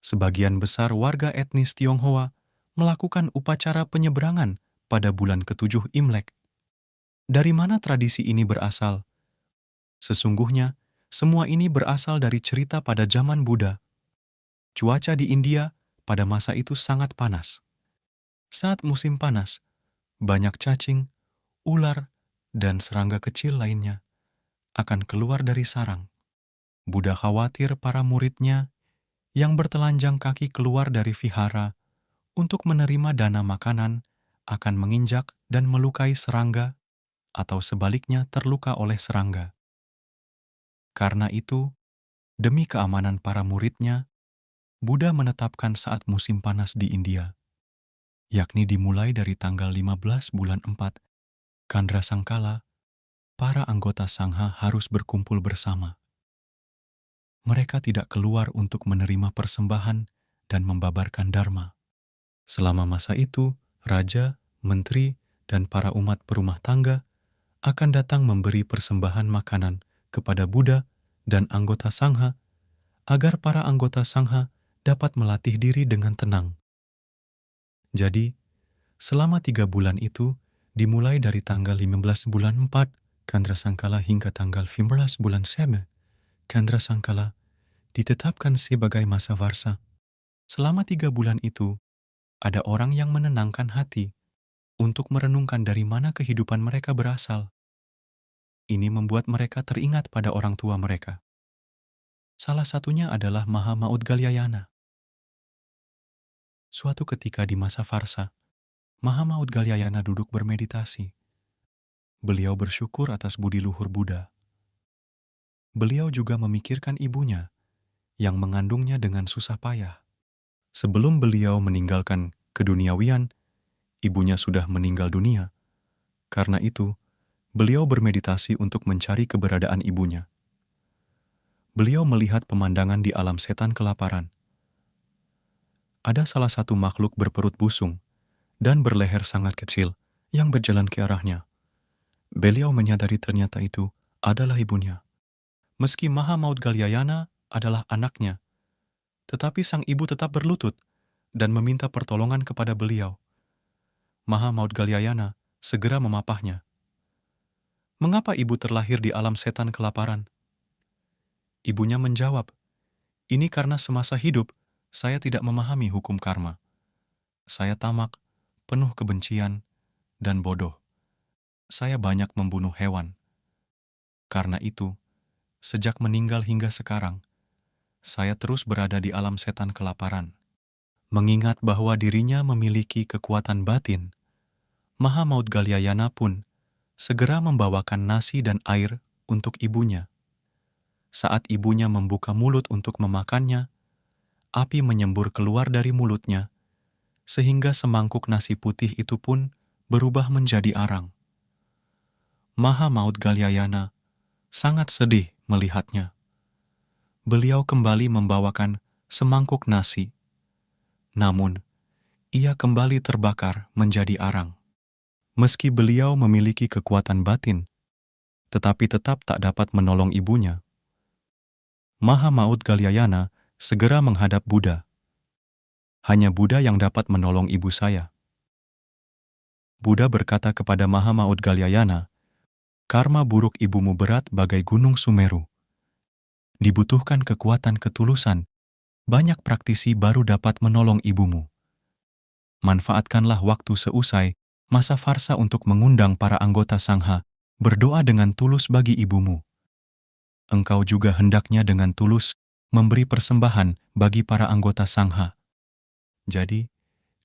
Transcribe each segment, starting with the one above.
sebagian besar warga etnis Tionghoa melakukan upacara penyeberangan pada bulan ketujuh Imlek. Dari mana tradisi ini berasal? Sesungguhnya, semua ini berasal dari cerita pada zaman Buddha. Cuaca di India pada masa itu sangat panas. Saat musim panas, banyak cacing, ular, dan serangga kecil lainnya akan keluar dari sarang. Buddha khawatir para muridnya yang bertelanjang kaki keluar dari vihara untuk menerima dana makanan akan menginjak dan melukai serangga atau sebaliknya terluka oleh serangga. Karena itu, demi keamanan para muridnya, Buddha menetapkan saat musim panas di India, yakni dimulai dari tanggal 15 bulan 4, Kandra Sangkala, para anggota Sangha harus berkumpul bersama. Mereka tidak keluar untuk menerima persembahan dan membabarkan dharma. Selama masa itu, raja, menteri, dan para umat berumah tangga akan datang memberi persembahan makanan kepada Buddha dan anggota Sangha agar para anggota Sangha dapat melatih diri dengan tenang. Jadi, selama 3 bulan itu, dimulai dari tanggal 15 bulan 4, Kandra Sangkala hingga tanggal 15 bulan 7, Kandra Sangkala, ditetapkan sebagai masa varsa. Selama 3 bulan itu, ada orang yang menenangkan hati untuk merenungkan dari mana kehidupan mereka berasal. Ini membuat mereka teringat pada orang tua mereka. Salah satunya adalah Maha Maudgalyayana. Suatu ketika di masa Varsa, Maha Maudgalyayana duduk bermeditasi. Beliau bersyukur atas budi luhur Buddha. Beliau juga memikirkan ibunya yang mengandungnya dengan susah payah. Sebelum beliau meninggalkan keduniawian, ibunya sudah meninggal dunia. Karena itu, beliau bermeditasi untuk mencari keberadaan ibunya. Beliau melihat pemandangan di alam setan kelaparan. Ada salah satu makhluk berperut busung dan berleher sangat kecil yang berjalan ke arahnya. Beliau menyadari ternyata itu adalah ibunya. Meski Maha Maudgalyayana adalah anaknya, tetapi sang ibu tetap berlutut dan meminta pertolongan kepada beliau. Maha Maudgalyayana segera memapahnya. Mengapa ibu terlahir di alam setan kelaparan? Ibunya menjawab, ini karena semasa hidup saya tidak memahami hukum karma. Saya tamak, penuh kebencian, dan bodoh. Saya banyak membunuh hewan. Karena itu, sejak meninggal hingga sekarang, saya terus berada di alam setan kelaparan. Mengingat bahwa dirinya memiliki kekuatan batin, Maha Maudgalyayana pun segera membawakan nasi dan air untuk ibunya. Saat ibunya membuka mulut untuk memakannya, api menyembur keluar dari mulutnya, sehingga semangkuk nasi putih itu pun berubah menjadi arang. Maha Maudgalyayana sangat sedih melihatnya. Beliau kembali membawakan semangkuk nasi. Namun, ia kembali terbakar menjadi arang. Meski beliau memiliki kekuatan batin, tetapi tetap tak dapat menolong ibunya. Maha Maudgalyayana segera menghadap Buddha. Hanya Buddha yang dapat menolong ibu saya. Buddha berkata kepada Maha Maudgalyayana, karma buruk ibumu berat bagai gunung Sumeru. Dibutuhkan kekuatan ketulusan, banyak praktisi baru dapat menolong ibumu. Manfaatkanlah waktu seusai masa Varsa untuk mengundang para anggota Sangha berdoa dengan tulus bagi ibumu. Engkau juga hendaknya dengan tulus memberi persembahan bagi para anggota Sangha. Jadi,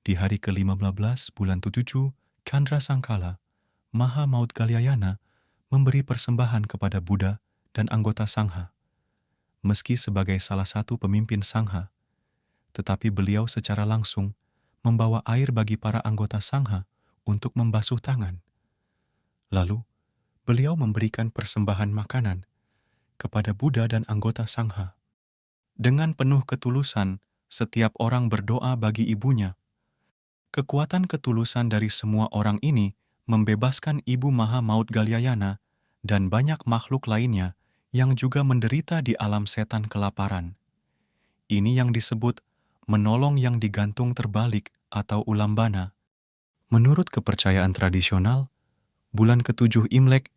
di hari ke-15 bulan 7, Kandra Sangkala, Maha Maudgalyayana memberi persembahan kepada Buddha dan anggota Sangha. Meski sebagai salah satu pemimpin Sangha, tetapi beliau secara langsung membawa air bagi para anggota Sangha untuk membasuh tangan. Lalu, beliau memberikan persembahan makanan kepada Buddha dan anggota Sangha. Dengan penuh ketulusan, setiap orang berdoa bagi ibunya. Kekuatan ketulusan dari semua orang ini membebaskan Ibu Maha Maudgalyayana dan banyak makhluk lainnya yang juga menderita di alam setan kelaparan. Ini yang disebut menolong yang digantung terbalik atau ulambana. Menurut kepercayaan tradisional, bulan ketujuh Imlek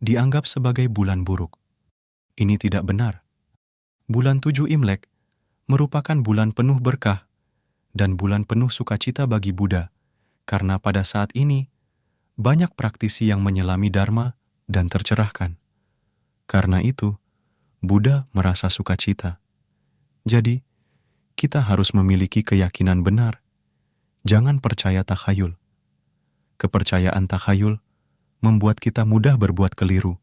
dianggap sebagai bulan buruk. Ini tidak benar. Bulan 7 Imlek merupakan bulan penuh berkah dan bulan penuh sukacita bagi Buddha, karena pada saat ini banyak praktisi yang menyelami Dharma dan tercerahkan. Karena itu, Buddha merasa sukacita. Jadi, kita harus memiliki keyakinan benar. Jangan percaya takhayul. Kepercayaan takhayul membuat kita mudah berbuat keliru